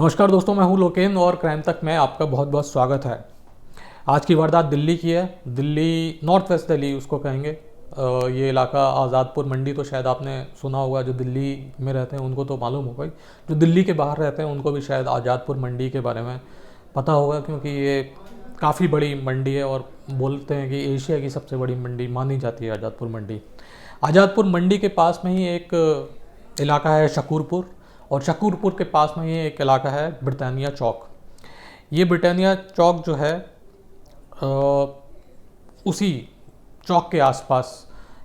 नमस्कार दोस्तों, मैं हूं लोकेन और क्राइम तक में आपका बहुत बहुत स्वागत है। आज की वारदात दिल्ली की है। दिल्ली, नॉर्थ वेस्ट दिल्ली उसको कहेंगे। ये इलाका आज़ादपुर मंडी तो शायद आपने सुना होगा। जो दिल्ली में रहते हैं उनको तो मालूम होगा ही, जो दिल्ली के बाहर रहते हैं उनको भी शायद आज़ादपुर मंडी के बारे में पता होगा, क्योंकि ये काफ़ी बड़ी मंडी है और बोलते हैं कि एशिया की सबसे बड़ी मंडी मानी जाती है आज़ादपुर मंडी। आज़ादपुर मंडी के पास में ही एक इलाका है शकूरपुर, और शकूरपुर के पास में ही एक इलाका है ब्रिटानिया चौक। ये ब्रिटानिया चौक जो है उसी चौक के आसपास,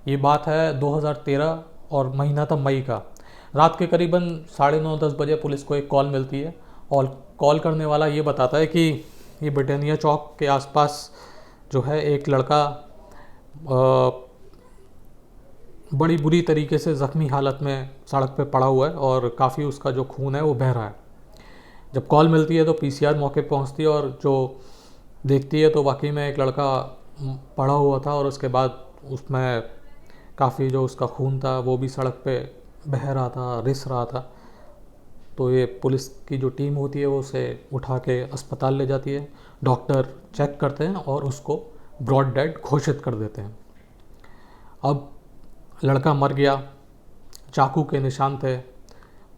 ये बात है 2013 और महीना था मई का। रात के करीबन 9:30-10 बजे पुलिस को एक कॉल मिलती है और कॉल करने वाला ये बताता है कि ये ब्रिटानिया चौक के आसपास जो है एक लड़का बड़ी बुरी तरीके से ज़ख्मी हालत में सड़क पे पड़ा हुआ है और काफ़ी उसका जो खून है वो बह रहा है। जब कॉल मिलती है तो पीसीआर मौके पे पहुंचती है और जो देखती है तो वाकई में एक लड़का पड़ा हुआ था और उसके बाद उसमें काफ़ी जो उसका खून था वो भी सड़क पे बह रहा था, रिस रहा था। तो ये पुलिस की जो टीम होती है वो उसे उठा के अस्पताल ले जाती है। डॉक्टर चेक करते हैं और उसको ब्रॉड डेड घोषित कर देते हैं। अब लड़का मर गया, चाकू के निशान थे।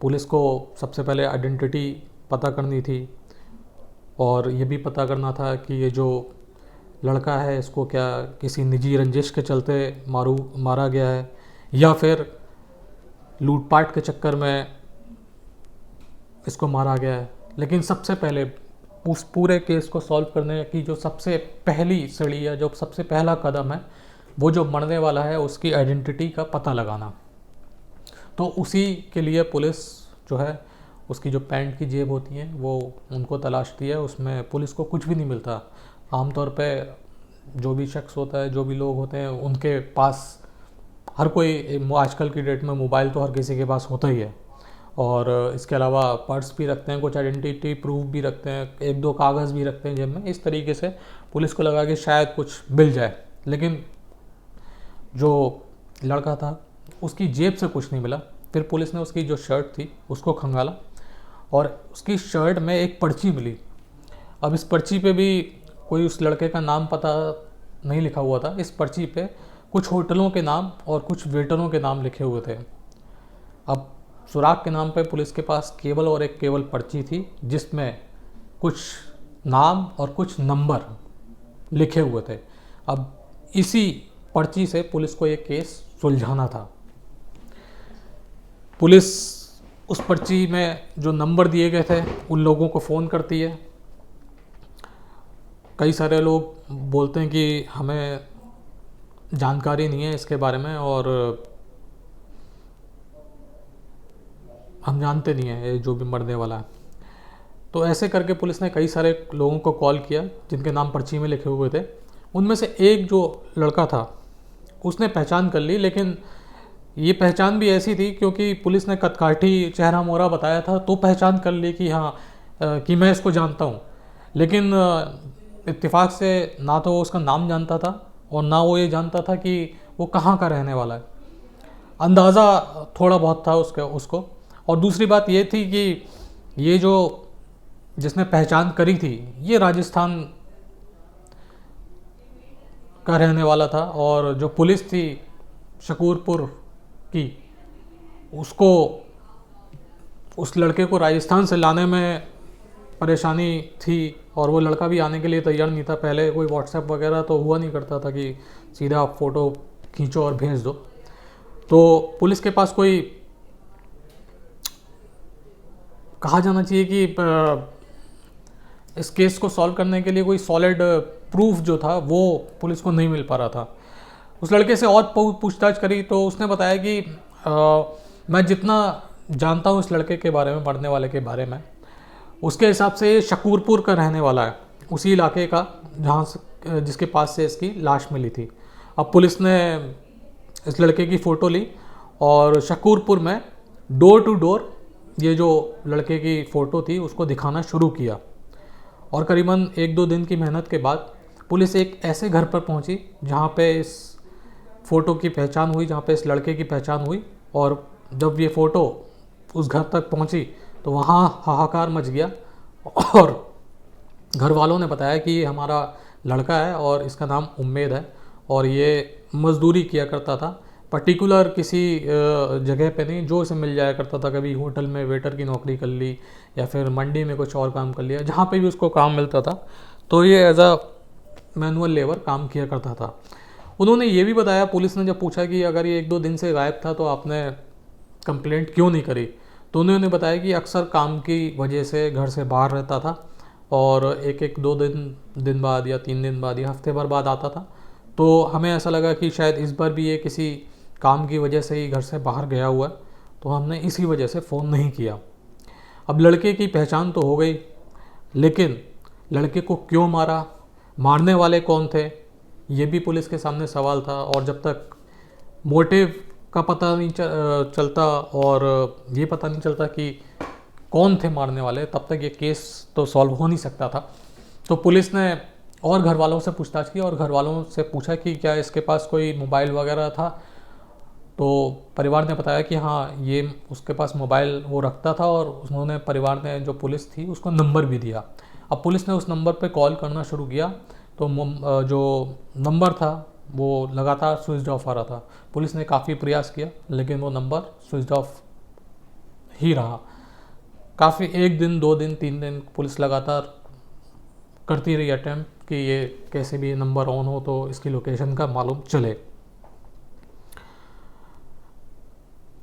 पुलिस को सबसे पहले आइडेंटिटी पता करनी थी और ये भी पता करना था कि ये जो लड़का है इसको क्या किसी निजी रंजिश के चलते मारा गया है या फिर लूटपाट के चक्कर में इसको मारा गया है। लेकिन सबसे पहले उस पूरे केस को सॉल्व करने की जो सबसे पहली सीढ़ी है, जो सबसे पहला कदम है, वो जो मरने वाला है उसकी आइडेंटिटी का पता लगाना। तो उसी के लिए पुलिस जो है उसकी जो पैंट की जेब होती है वो उनको तलाशती है। उसमें पुलिस को कुछ भी नहीं मिलता। आमतौर पे जो भी शख्स होता है, जो भी लोग होते हैं, उनके पास हर कोई आजकल की डेट में मोबाइल तो हर किसी के पास होता ही है और इसके अलावा पर्स भी रखते हैं, कुछ आइडेंटिटी प्रूफ भी रखते हैं, एक दो कागज़ भी रखते हैं जेब में। इस तरीके से पुलिस को लगा कि शायद कुछ मिल जाए। लेकिन जो लड़का था उसकी जेब से कुछ नहीं मिला। फिर पुलिस ने उसकी जो शर्ट थी उसको खंगाला और उसकी शर्ट में एक पर्ची मिली। अब इस पर्ची पे भी कोई उस लड़के का नाम पता नहीं लिखा हुआ था। इस पर्ची पे कुछ होटलों के नाम और कुछ वेटरों के नाम लिखे हुए थे। अब सुराग के नाम पे पुलिस के पास केवल पर्ची थी जिसमें कुछ नाम और कुछ नंबर लिखे हुए थे। अब इसी पर्ची से पुलिस को ये केस सुलझाना था। पुलिस उस पर्ची में जो नंबर दिए गए थे उन लोगों को फ़ोन करती है। कई सारे लोग बोलते हैं कि हमें जानकारी नहीं है इसके बारे में और हम जानते नहीं हैं ये जो भी मरने वाला है। तो ऐसे करके पुलिस ने कई सारे लोगों को कॉल किया जिनके नाम पर्ची में लिखे हुए थे। उनमें से एक जो लड़का था उसने पहचान कर ली, लेकिन ये पहचान भी ऐसी थी क्योंकि पुलिस ने कदकाठी चेहरा मोहरा बताया था तो पहचान कर ली कि हाँ कि मैं इसको जानता हूँ। लेकिन इत्तेफाक से ना तो वो उसका नाम जानता था और ना वो ये जानता था कि वो कहाँ का रहने वाला है। अंदाज़ा थोड़ा बहुत था उसको। और दूसरी बात ये थी कि ये जो जिसने पहचान करी थी ये राजस्थान का रहने वाला था और जो पुलिस थी शकूरपुर की, उसको उस लड़के को राजस्थान से लाने में परेशानी थी और वो लड़का भी आने के लिए तैयार नहीं था। पहले कोई व्हाट्सएप वगैरह तो हुआ नहीं करता था कि सीधा आप फ़ोटो खींचो और भेज दो। तो पुलिस के पास कोई कहा जाना चाहिए कि इस केस को सॉल्व करने के लिए कोई सॉलिड प्रूफ जो था वो पुलिस को नहीं मिल पा रहा था। उस लड़के से और पूछताछ करी तो उसने बताया कि मैं जितना जानता हूँ इस लड़के के बारे में, मरने वाले के बारे में, उसके हिसाब से शकूरपुर का रहने वाला है, उसी इलाके का जहाँ से जिसके पास से इसकी लाश मिली थी। अब पुलिस ने इस लड़के की फ़ोटो ली और शकूरपुर में डोर टू डोर ये जो लड़के की फ़ोटो थी उसको दिखाना शुरू किया। और करीबन 1-2 दिन की मेहनत के बाद पुलिस एक ऐसे घर पर पहुंची जहां पे इस फ़ोटो की पहचान हुई, जहाँ पे इस लड़के की पहचान हुई। और जब ये फ़ोटो उस घर तक पहुंची तो वहाँ हाहाकार मच गया और घर वालों ने बताया कि ये हमारा लड़का है और इसका नाम उम्मेद है और ये मज़दूरी किया करता था, पर्टिकुलर किसी जगह पे नहीं, जो उसे मिल जाया करता था। कभी होटल में वेटर की नौकरी कर ली या फिर मंडी में कुछ और काम कर लिया, जहाँ पे भी उसको काम मिलता था तो ये एज अ मैनुअल लेबर काम किया करता था। उन्होंने ये भी बताया, पुलिस ने जब पूछा कि अगर ये 1-2 दिन से गायब था तो आपने कंप्लेंट क्यों नहीं करी, तो उन्होंने बताया कि अक्सर काम की वजह से घर से बाहर रहता था और एक 2 दिन बाद या 3 दिन बाद या हफ्ते भर बाद आता था। तो हमें ऐसा लगा कि शायद इस बार भी ये किसी काम की वजह से ही घर से बाहर गया हुआ है, तो हमने इसी वजह से फ़ोन नहीं किया। अब लड़के की पहचान तो हो गई, लेकिन लड़के को क्यों मारा, मारने वाले कौन थे, ये भी पुलिस के सामने सवाल था। और जब तक मोटिव का पता नहीं चलता और ये पता नहीं चलता कि कौन थे मारने वाले, तब तक ये केस तो सॉल्व हो नहीं सकता था। तो पुलिस ने और घर वालों से पूछताछ की और घर वालों से पूछा कि क्या इसके पास कोई मोबाइल वगैरह था, तो परिवार ने बताया कि हाँ, ये उसके पास मोबाइल वो रखता था और उन्होंने, परिवार ने, जो पुलिस थी उसको नंबर भी दिया। अब पुलिस ने उस नंबर पे कॉल करना शुरू किया तो जो नंबर था वो लगातार स्विच ऑफ आ रहा था। पुलिस ने काफ़ी प्रयास किया लेकिन वो नंबर स्विच ऑफ ही रहा। काफ़ी 1 दिन 2 दिन 3 दिन पुलिस लगातार करती रही अटैम्प्ट कि ये कैसे भी नंबर ऑन हो तो इसकी लोकेशन का मालूम चले।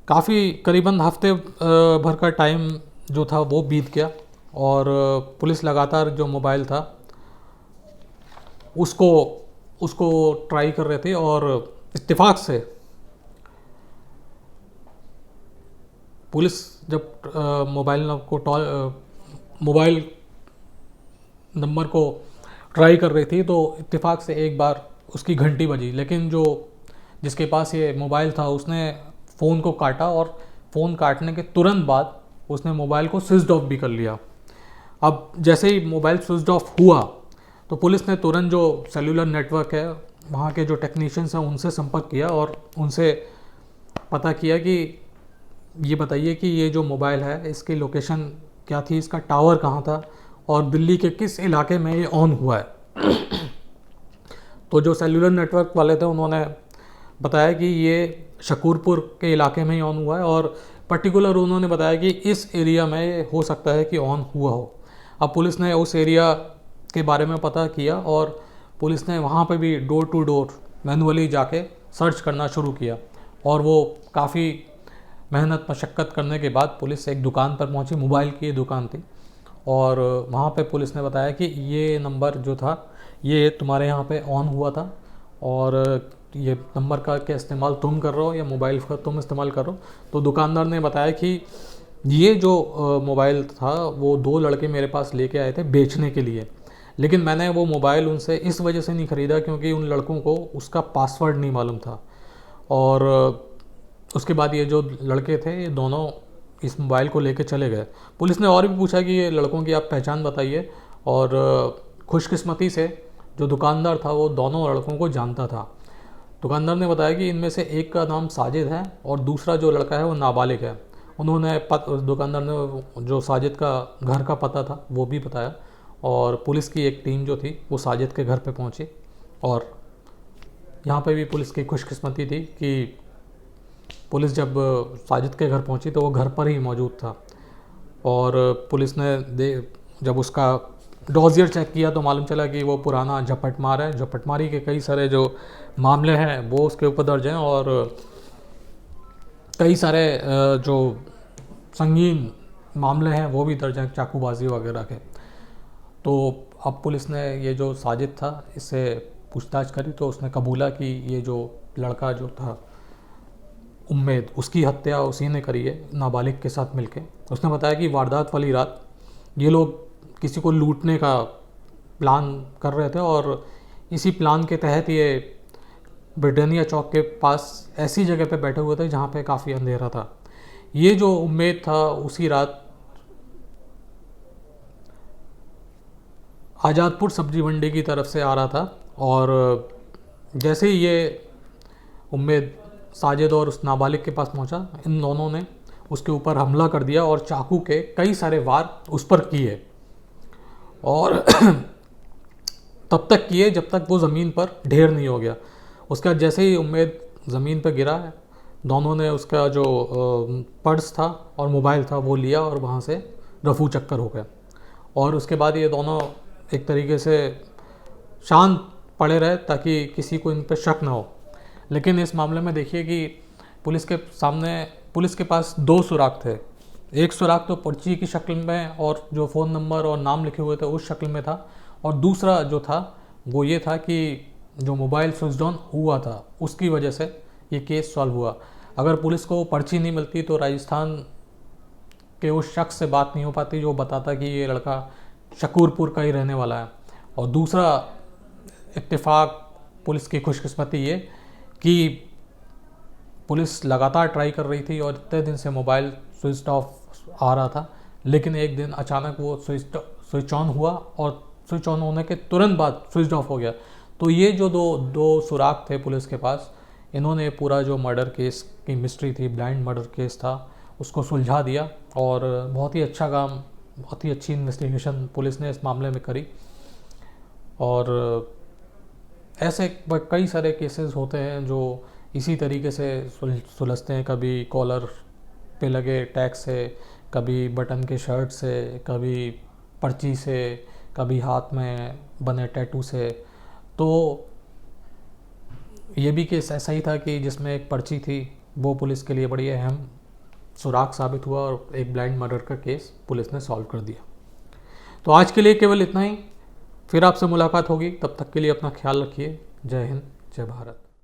काफ़ी करीबन हफ्ते भर का टाइम जो था वो बीत गया और पुलिस लगातार जो मोबाइल था उसको ट्राई कर रहे थे और इत्तेफाक से पुलिस जब मोबाइल नंबर को ट्राई कर रही थी तो इत्तेफाक से एक बार उसकी घंटी बजी, लेकिन जिसके पास ये मोबाइल था उसने फ़ोन को काटा और फ़ोन काटने के तुरंत बाद उसने मोबाइल को स्विच ऑफ भी कर लिया। अब जैसे ही मोबाइल स्विच ऑफ हुआ तो पुलिस ने तुरंत जो सेलुलर नेटवर्क है वहाँ के जो टेक्नीशियंस हैं उनसे संपर्क किया और उनसे पता किया कि ये बताइए कि ये जो मोबाइल है इसकी लोकेशन क्या थी, इसका टावर कहाँ था और दिल्ली के किस इलाके में ये ऑन हुआ है। तो जो सेलुलर नेटवर्क वाले थे उन्होंने बताया कि ये शकूरपुर के इलाके में ही ऑन हुआ है और पर्टिकुलर उन्होंने बताया कि इस एरिया में हो सकता है कि ऑन हुआ हो। अब पुलिस ने उस एरिया के बारे में पता किया और पुलिस ने वहाँ पे भी डोर टू डोर मैनुअली जाके सर्च करना शुरू किया और वो काफ़ी मेहनत मशक्क़त करने के बाद पुलिस एक दुकान पर पहुँची, मोबाइल की दुकान थी, और वहाँ पे पुलिस ने बताया कि ये नंबर जो था ये तुम्हारे यहाँ पे ऑन हुआ था और ये नंबर का क्या इस्तेमाल तुम कर रहे हो या मोबाइल का तुम इस्तेमाल कर रहे हो। तो दुकानदार ने बताया कि ये जो मोबाइल था वो 2 लड़के मेरे पास लेके आए थे बेचने के लिए, लेकिन मैंने वो मोबाइल उनसे इस वजह से नहीं ख़रीदा क्योंकि उन लड़कों को उसका पासवर्ड नहीं मालूम था। और उसके बाद ये जो लड़के थे ये दोनों इस मोबाइल को लेके चले गए। पुलिस ने और भी पूछा कि ये लड़कों की आप पहचान बताइए और खुशकिस्मती से जो दुकानदार था वो दोनों लड़कों को जानता था। दुकानदार ने बताया कि इनमें से एक का नाम साजिद है और दूसरा जो लड़का है वो नाबालिग है। उन्होंने दुकानदार ने जो साजिद का घर का पता था वो भी बताया और पुलिस की एक टीम जो थी वो साजिद के घर पे पहुंची और यहाँ पे भी पुलिस की खुशकिस्मती थी कि पुलिस जब साजिद के घर पहुंची तो वो घर पर ही मौजूद था और पुलिस ने जब उसका डॉजियर चेक किया तो मालूम चला कि वो पुराना झपटमार है। झपटमारी के कई सारे जो मामले हैं वो उसके ऊपर दर्ज हैं और कई सारे जो संगीन मामले हैं वो भी दर्ज हैं, चाकूबाजी वगैरह के। तो अब पुलिस ने ये जो साजिद था इससे पूछताछ करी तो उसने कबूला कि ये जो लड़का जो था उम्मेद, उसकी हत्या उसी ने करी है नाबालिग के साथ मिलके। उसने बताया कि वारदात वाली रात ये लोग किसी को लूटने का प्लान कर रहे थे और इसी प्लान के तहत ये ब्रिटानिया चौक के पास ऐसी जगह पे बैठे हुए थे जहाँ पे काफ़ी अंधेरा था। ये जो उम्मेद था उसी रात आज़ादपुर सब्जी मंडी की तरफ से आ रहा था और जैसे ही ये उम्मेद साजिद और उस नाबालिग के पास पहुंचा, इन दोनों ने उसके ऊपर हमला कर दिया और चाकू के कई सारे वार उस पर किए, और तब तक किए जब तक वो ज़मीन पर ढेर नहीं हो गया। उसका जैसे ही उम्मेद ज़मीन पर गिरा, दोनों ने उसका जो पर्स था और मोबाइल था वो लिया और वहाँ से रफू चक्कर हो गया। और उसके बाद ये दोनों एक तरीके से शांत पड़े रहे ताकि किसी को इन पर शक ना हो। लेकिन इस मामले में देखिए कि पुलिस के पास दो सुराग थे। एक सुराग तो पर्ची की शक्ल में और जो फ़ोन नंबर और नाम लिखे हुए थे उस शक्ल में था, और दूसरा जो था वो ये था कि जो मोबाइल स्विच ऑन हुआ था उसकी वजह से ये केस सॉल्व हुआ। अगर पुलिस को पर्ची नहीं मिलती तो राजस्थान के उस शख्स से बात नहीं हो पाती जो बताता कि ये लड़का शकूरपुर का ही रहने वाला है। और दूसरा इत्तेफाक, पुलिस की खुशकिस्मती ये कि पुलिस लगातार ट्राई कर रही थी और इतने दिन से मोबाइल स्विच ऑफ आ रहा था, लेकिन एक दिन अचानक वो स्विच ऑन हुआ और स्विच ऑन होने के तुरंत बाद स्विच ऑफ हो गया। तो ये जो दो सुराग थे पुलिस के पास, इन्होंने पूरा जो मर्डर केस की मिस्ट्री थी, ब्लाइंड मर्डर केस था, उसको सुलझा दिया। और बहुत ही अच्छा काम, बहुत ही अच्छी इन्वेस्टिगेशन पुलिस ने इस मामले में करी। और ऐसे कई सारे केसेस होते हैं जो इसी तरीके से सुलझते हैं। कभी कॉलर पे लगे टैग से, कभी बटन के शर्ट से, कभी पर्ची से, कभी हाथ में बने टैटू से। तो ये भी केस ऐसा ही था कि जिसमें एक पर्ची थी, वो पुलिस के लिए बड़ी अहम सुराग साबित हुआ और एक ब्लाइंड मर्डर का केस पुलिस ने सॉल्व कर दिया। तो आज के लिए केवल इतना ही। फिर आपसे मुलाकात होगी, तब तक के लिए अपना ख्याल रखिए। जय हिंद, जय भारत।